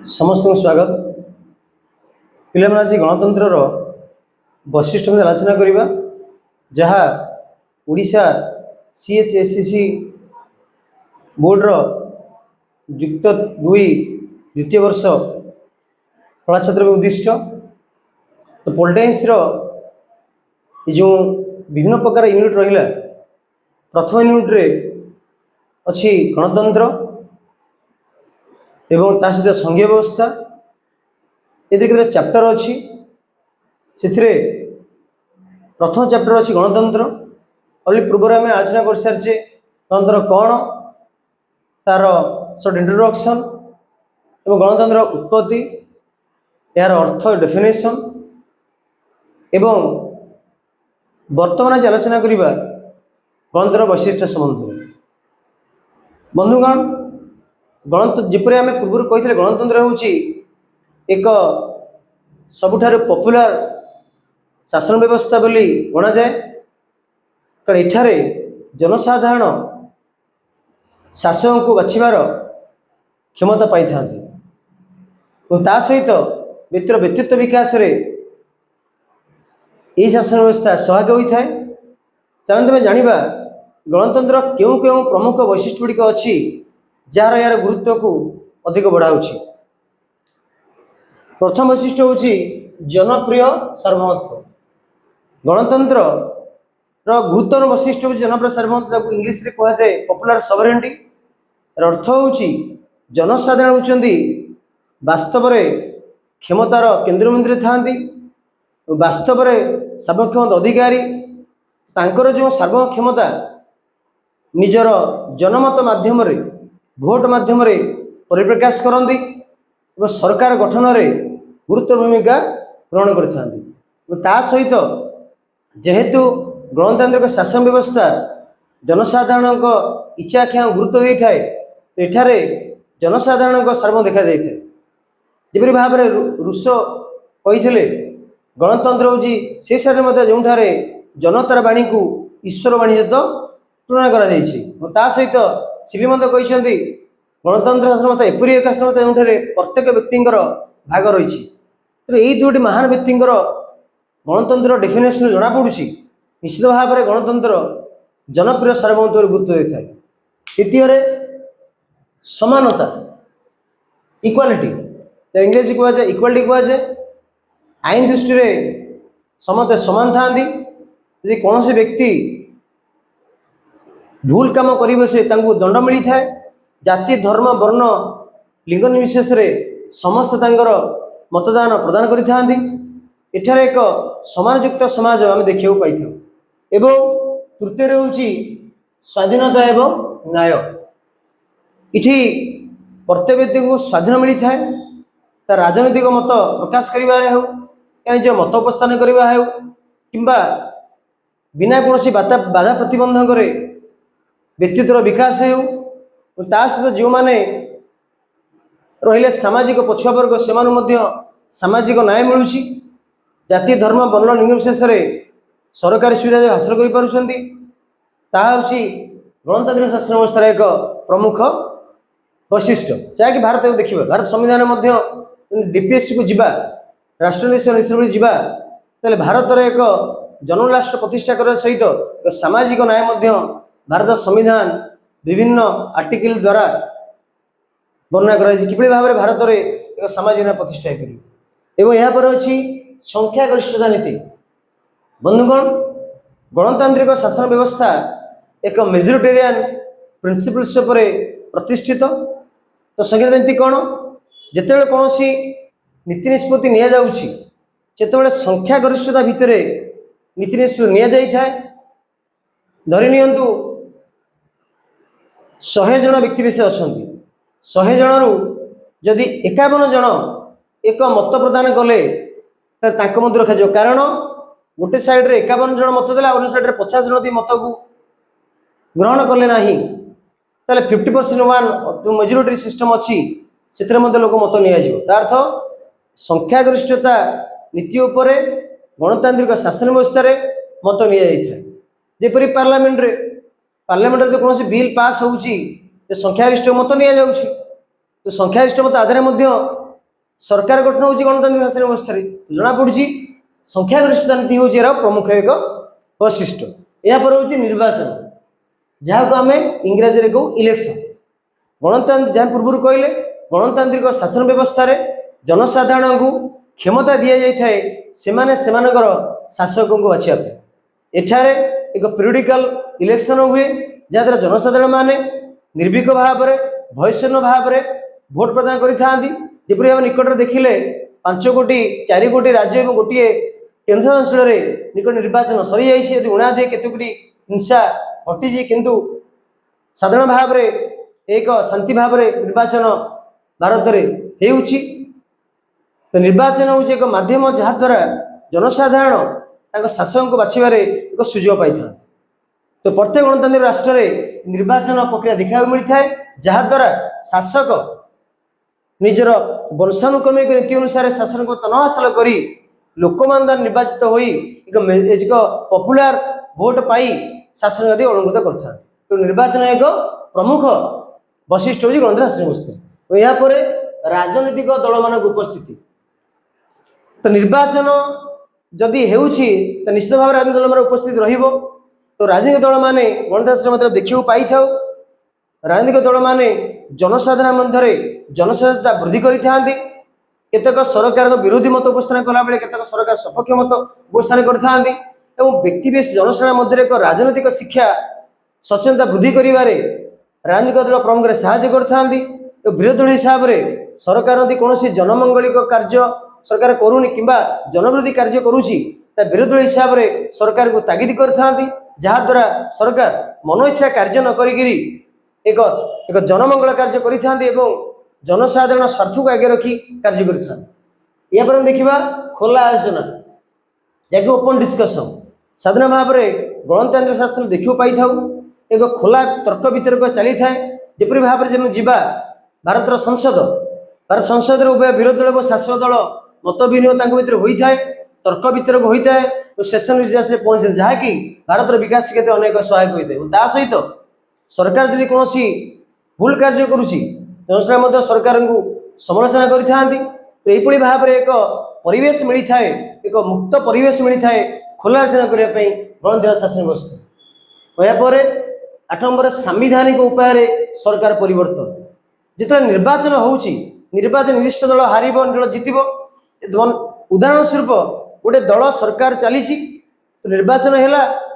समस्त स्वागत पिला आज गणतंत्र वैशिष्ट आलोचना करवा जहाँ ओडिशा CHSCC बोर्डर युक्त 2 द्वितीय वर्ष कला छात्र उद्दिष्ट तो पॉलिटिक्स जो विभिन्न प्रकार यूनिट रहा प्रथम यूनिट रे अच्छी गणतंत्र एवं ता सहित संघीय व्यवस्था ये चैप्टर अच्छी से प्रथम चैप्टर अच्छी गणतंत्र अलरेडी पूर्व आम आलोचना कर सारी गणतंत्र कौन तार सर्ट इंट्रोडक्शन एवं गणतंत्र उत्पत्ति यार अर्थ डेफिनेशन एवं वर्तमान आज आलोचना करवा गणतंत्र वैशिष्ट संबंध बंधुगण गणतंत्र जिपरि आम पूर्व कही गणतंत्र हूँ एक सबुठारु पॉपुलर शासन व्यवस्था बोली गणा जाए कारण एठारे जनसाधारण शासक को बाछिबार क्षमता पाई था ता सहित व्यक्तिर व्यक्तित्व विकास रे यही शासन व्यवस्था सहायक होता है। चलते आम जाना गणतंत्र क्यों क्यों प्रमुख वैशिष्ट्य गुड़िक अच्छी जार यार गुरुत्व को अधिक बढ़ाऊँ। प्रथम वैशिष्ट्य हूँ जनप्रिय सार्वभौमत्व। गणतंत्र गुरुत्वर वैशिष्ट्य हूँ जनप्रिय सार्वभौमत्व जब इंग्लीश रे कह जाए पॉपुलर सॉवरेनिटी। अर्थ हूँ जनसाधारण होती वास्तव क्षमतार केन्द्रबिंदु था वास्तव सार्वभौम अधिकारी तांकर जो सार्वभौम क्षमता निजर जनमत माध्यम भोट माध्यम परिप्रकाश करती और सरकार गठन में गुरुत्व भूमिका ग्रहण करता सहित जेहेतु गणतांत्रिक शासन व्यवस्था जनसाधारण इच्छा आकांक्षा गुरुत्व दे थाए तो एठारे जनसाधारण सार्वभौम देखा जाए जपरी भाव में रूसो कही गणतंत्र हूँ से सारे जो जनतार वाणी को ईश्वर वाणी सहित तुलना करा सहित श्रीमंत कहते गणतंत्र शासन व्यवस्था एपरी एक शासन व्यवस्था जो प्रत्येक व्यक्ति भाग रही तो यही दुईटी महान व्यक्ति गणतंत्र डेफिनेशन जना पड़ी निश्चित भाव में गणतंत्र जनप्रिय सार्वभौमत्व गुरुत्व दे था। द्वितीय समानता इक्वालिटी तो इंग्रेजी कह जाए इक्वालिटी कह जाए आईन दृष्टि समस्त समान था यदि कौन व्यक्ति भूल काम करेंगे से दंड मिली था। जाति धर्म वर्ण लिंग निर्विशेष समस्त मतदान प्रदान करें एक समानयुक्त समाज आम देखा पाई एवं तृतीय हूँ स्वाधीनता एवं न्याय। इठी प्रत्येक व्यक्ति को स्वाधीन मिलता है राजनैतिक मत प्रकाश करें हो निज मत उपस्थान करवा हो कि बिना कौन बाधा प्रतिबंधक व्यक्तित्व विकास हो सहित जो मैंने रहिले सामाजिक पछुआ वर्ग से सामाजिक न्याय मिलूँ जाति धर्म वर्ण लिंग विशेष सरकारी सुविधा जो हासिल कर गणतांत्रिक शासन व्यवस्था एक प्रमुख वैशिष्ट जहाँकि भारत को देखिए भारत संविधान DPSC को जीवा राष्ट्रनीति जीवा भारत एक जनराष्ट्र प्रतिष्ठा करने सहित एक सामाजिक न्याय भारत संविधान विभिन्न आर्टिकल द्वारा वर्णना कर भाव में भारत में एक सामाजिक न्याय प्रतिष्ठा एवं यहाँ पर अच्छी संख्यागरिष्ठता नीति। बंधुगण गणतांत्रिक शासन व्यवस्था एक मेजोरिटेरियन प्रिंसिपल्स पर प्रतिष्ठित। तो संख्या नीति कौन जिते कौन नीति निष्पत्ति नि जाते संख्यागरिष्ठता भितर नीति निष्पत्ति नि जाए धरी नियंतु 100 जन व्यक्ति विशेष अच्छा 100 जन रु जदि 51 जन एक मत प्रदान कले मध्य रखा कारण गोटे साइड रे 51 जन मत देला अन्य साइड रे 50 जन मत को ग्रहण कले ना 50% वन जो मेजोरिटी सिस्टम अच्छी से लोक मत अर्थ संख्यागरिष्ठता नीति उपर गणतांत्रिक शासन व्यवस्था मत निपरी पार्लियामेंट जो कौन बिल पास हो संख्यागरिष्ठ मत नि तो संख्यागरिष्ठ मत आधार सरकार गठन होची गणतांत्रिक शासन व्यवस्था जना पड़ी संख्यागरिष्ठता नीति हूँ यार प्रमुख एक वैशिष्ट। यापर हूँ निर्वाचन जहाँ को आम इंग्राजी कहू इलेक्शन। गणतांत्रिक जहाँ पूर्व कहले गणतांत्रिक शासन व्यवस्था जनसाधारण को क्षमता दि जाए सेमानकर शासक को बाछा एठारे एक पीरियडिकल इलेक्शन हुए जहाँद्वारा जनसाधारण माने निर्भीक भाव में भयशून्य भाव में भोट प्रदान करपरि आम निकट देखिले 5 कोटी 4 कोटी राज्य और गोटे केन्द्र अंचल निकट निर्वाचन सरी जाइए उणा दिए केतुटी हिंसा हटिजी किंतु साधारण भाव में एक शांति भाव में निर्वाचन भारत में तो निर्वाचन हूँ एक माध्यम जहाद्वारा जनसाधारण शासक को बाछबारे एक सुजोग पाई था। तो प्रत्येक गणतांत्रिक राष्ट्र में निर्वाचन प्रक्रिया देखा मिलता है जहाद्वारा शासक निजर वंशानुक्रमिक नीति अनुसार शासन को तन हासिल कर लोक द्वारा निर्वाचित हो एक पपुलार भोट पाई शासन आदि अलंकृत करता। तो निर्वाचन एक प्रमुख वैशिष्ट हूँ गणतंत्र शासन व्यवस्था। यापर राजनीतिक दल मान उपस्थिति तो निर्वाचन जदि होउछि तो निश्चित भाव राजनीतिक दल उपस्थित रहिबो। तो राजनीतिक दल माने गणतंत्र मतलब देखियो पाई थाउ राजनीतिक दल माने जनसाधारण मध्य जनसचेतनता वृद्धि करिथांती। केतक सरकार विरोधी मत उपस्थान कला बेले केतक सरकार सपक्ष मत उपस्थान करथांती एवं व्यक्तिविशेष जनसाधारण मध्य एक राजनीतिक शिक्षा सचेतनता वृद्धि करिवारे राजनीतिक दल प्रमुख साहाय्य करथांती। विरोधी दल हिसाब से सरकार यदि कौन जनमंगलिक कार्य सरकार करूनी किंबा जनविरोधी कार्य करुच्ची विरोधी दल हिसाब से सरकार को तागिद करथांती जहाद्वारा सरकार मन इच्छा कार्य न करी एक एक जनमंगल कार्य करिथांती एवं जनसाधारण स्वार्थ को आगे रखी कार्य करिथांती। यापर देखिबा खोला आलोचना जैसे ओपन डिस्कशन साधारण भाव में गणतांत्रिक शासन देखियो पाई थाउ एक खोला तर्क वितर्क चली थाए जेपरि भाव में जेनु जीवा भारत संसद उभय विरोधी दल और शासक दल मत विनिमय भितर होता है तर्क वितर्क होता है और सेशन इतिहास पहुंचे जहाँकि भारत विकास क्षेत्र में अनेक सहायक होता है। ता सहित सरकार जदि कौन भूल कार्य करुच्ची जनसाधारण सरकार को समालोचना करि तो यही भाव में एक परिवेश मिलता है एक मुक्त परिवेश मिलता है खोला आलोचना करने गणतंत्र शासन व्यवस्था। यापर 8 नंबर सांविधानिक उपाय सरकार परिवर्तन जिते निर्वाचन होउची निर्वाचन निर्दिष्ट दल हार दल जितब उदाहरण स्वरूप गोटे दल सरकार चली तो निर्वाचन है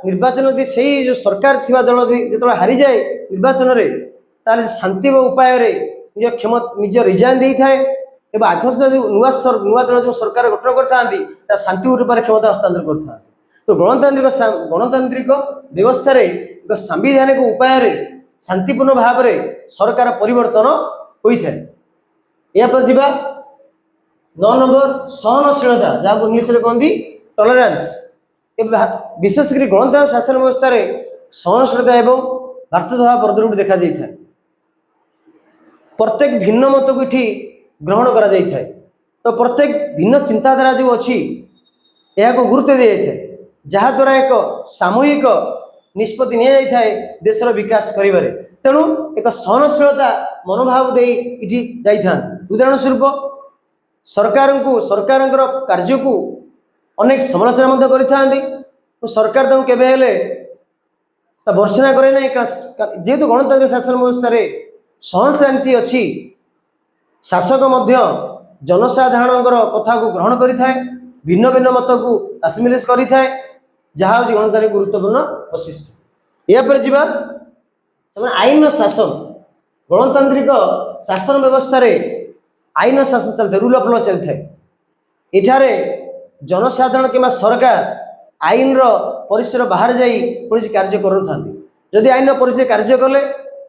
निर्वाचन यदि से जो सरकार थी दल जो हारी जाए निर्वाचन में ताल शांति उपाय निज निज रिजाइन दे थाए एवं आगस्त नुआ दल जो सरकार गठन करता शांति रूप में क्षमता हस्तांतर करता। तो गणतांत्रिक व्यवस्था एक सांविधानिक उपाय शांतिपूर्ण भाव में सरकार परिवर्तन होता है। या पर जीवा 9 नंबर सहनशीलता जहाँ इंग्लिश में कहते टलरेन्स विशेषकर गणतंत्र शासन व्यवस्था सहनशीलता एवं भातृभाव प्रदर्शित देखा जाए प्रत्येक भिन्न मत को ये ग्रहण करा जाए तो प्रत्येक भिन्न चिंताधारा जो अच्छी यह गुरुत्व दी जाए जहाद्वारा एक सामूहिक निष्पत्ति नि जाए देशर विकास करिबारे तेणु एक सहनशीलता मनोभाव दे उदाहरण स्वरूप सरकार कार्य को अनेक समालोचना कर सरकार केवे भर्सना करे ना जेहेतु गणतांत्रिक शासन व्यवस्था सहनशीलता नीति अच्छी शासक जनसाधारण कथा को ग्रहण करें भिन्न भिन्न मत को आसिमिलेट करें जहाँ हूँ गणतांत्रिक गुरुत्वपूर्ण वैशिष्ट। या पर जीवा आईन शासन गणतांत्रिक शासन व्यवस्था आईन शासन चलता रूल ऑफ लॉ चलता है एठारे जनसाधारण कि सरकार आईन परिसर बाहर जा कार्य कर आईन परिसर कार्य कले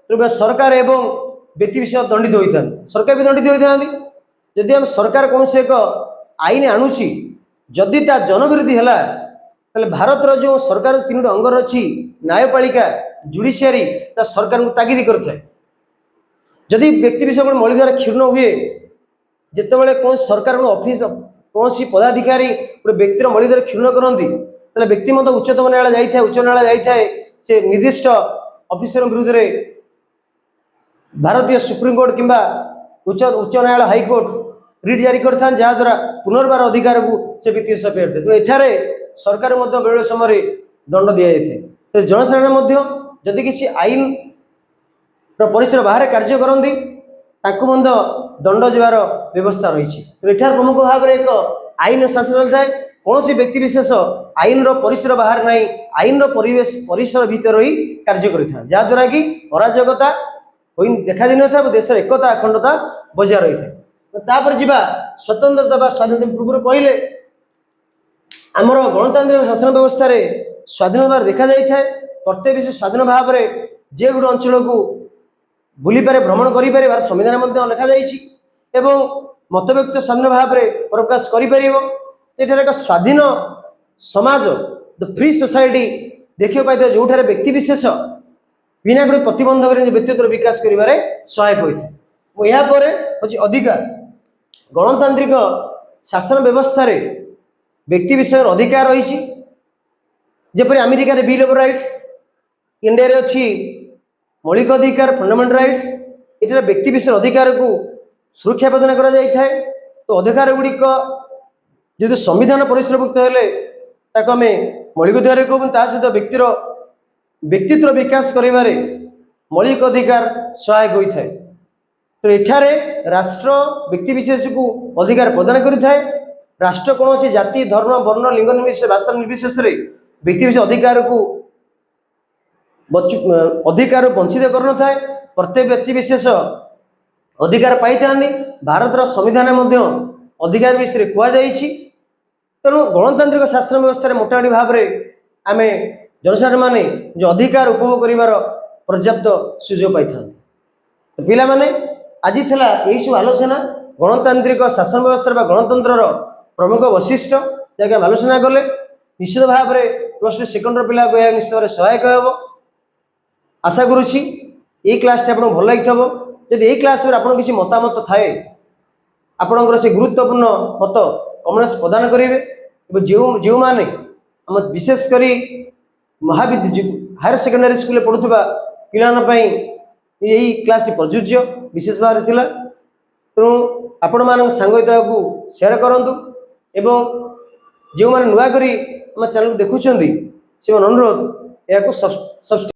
तेज सरकार एवं व्यक्ति विषय दंडित होता सरकार भी दंडित होता जदि आम सरकार कौन से एक आईन आणुची जदि ता जनविरोधी है ताले भारत जो सरकार 3टी अंगर अच्छी न्यायपालिका जुडिशियरी ता सरकार को तागिद करता है जदि व्यक्ति विषय मौलिक क्षीर्ण हुए जितेबाला कौन सरकार ऑफिस कौन पदाधिकारी गोटे व्यक्तिर मौलिक क्षीर्ण करती व्यक्ति मत उच्चतम न्यायालय जाए उच्च न्यायालय जाए से निर्दिष्ट ऑफिसर विरुद्ध भारतीय सुप्रीमकोर्ट किंबा उच्च न्यायालय हाईकोर्ट रिट जारी करता जहाद्वारा पुनर्बार अधिकार को से वित्तीय सहायता पाइते। तेणु एठारे सरकार बेले समय दंड दि जाए। तो जनसाधारण जदि किसी आईन परिसर बाहर कार्य करती दंड जबार व्यवस्था रही। तो एठार प्रमुख भाव में एक आईन शासन चलता है। कौन व्यक्ति विशेष आईन परिसर बाहर नहीं आईन परिवेश परिसर भीतर ही कार्य करता जहाद्वारा कि अराजकता देखा दी न देश एकता अखंडता बजाय रही है। तापर जीवा स्वतंत्रता बा स्वाधीनता पूर्व कहले आमर गणतांत्रिक शासन व्यवस्था रे स्वाधीन भाव देखा जाए था। प्रत्येक विशेष स्वाधीन भाव में जे गोटे अंचल को बुली पारे भ्रमण करें भारत संविधान लिखा जाए मत व्यक्त स्वाधीन भाव में प्रकाश कर एक स्वाधीन समाज द फ्री सोसाइटी देखा पाई जो व्यक्ति विशेष बिना गोटे प्रतिबंधक व्यक्तित्व विकास कर सहायक होता है। यापर हूँ अधिकार गणतांत्रिक शासन व्यवस्था रे व्यक्ति विषय अधिकार रही। जपरी अमेरिका रे बिल ऑफ राइट्स इंडिया रे अच्छी मौलिक अधिकार फंडामेंटल राइट्स ये व्यक्ति विषय अधिकार को सुरक्षा प्रदान करा जाय थाए। तो अधिकार गुड़िक जो संविधान परिसरभुक्त हेले ताको आमे मौलिक अधिकार कहूँ ता सहित व्यक्तिर व्यक्तित्व विकास करिबारे मौलिक अधिकार सहायक होता है। तो एठारे राष्ट्र व्यक्ति विशेष को अधिकार प्रदान करिथाए। राष्ट्र कौन सी जाति धर्म वर्ण लिंग निर्विशेष वास्तव निर्विशेष व्यक्ति विशेष अधिकार को अधिकार वंचित कर न थाए। प्रत्येक व्यक्ति विशेष अधिकार पाई था। भारत संविधान अधिकार विषय कहुई। तेणु गणतांत्रिक शासन व्यवस्था मोटामोटी भाव में आम जनसाधारण माने जो अधिकार उपभोग कर पर्याप्त सुजोग पाई था। तो पिला माने आज थिला यही सब आलोचना गणतांत्रिक शासन व्यवस्था गणतंत्र प्रमुख वैशिष्ट्य जैसे आम आलोचना कले निश्चित भाव में प्लस टू सेकेंडर पिला को निश्चित भाव सहायक हो। आशा करुँची ये क्लास आपको भल लगी जब ये क्लास में आपन किसी मतामत थाए आपणकर से गुरुत्वपूर्ण मत कमेंट्स प्रदान करेंगे। जो माने आम विशेषकर महाविद्यालय हायर सेकेंडरी स्कूल पढ़ुवा पाई यही क्लास प्रযোज्य विशेष भाव में थिला। तेणु आपण मान सांग सेयार करूँ एवं जो मैंने नुआ करी आम चैनल को देखुं से अनुरोध या सब्सक्राइब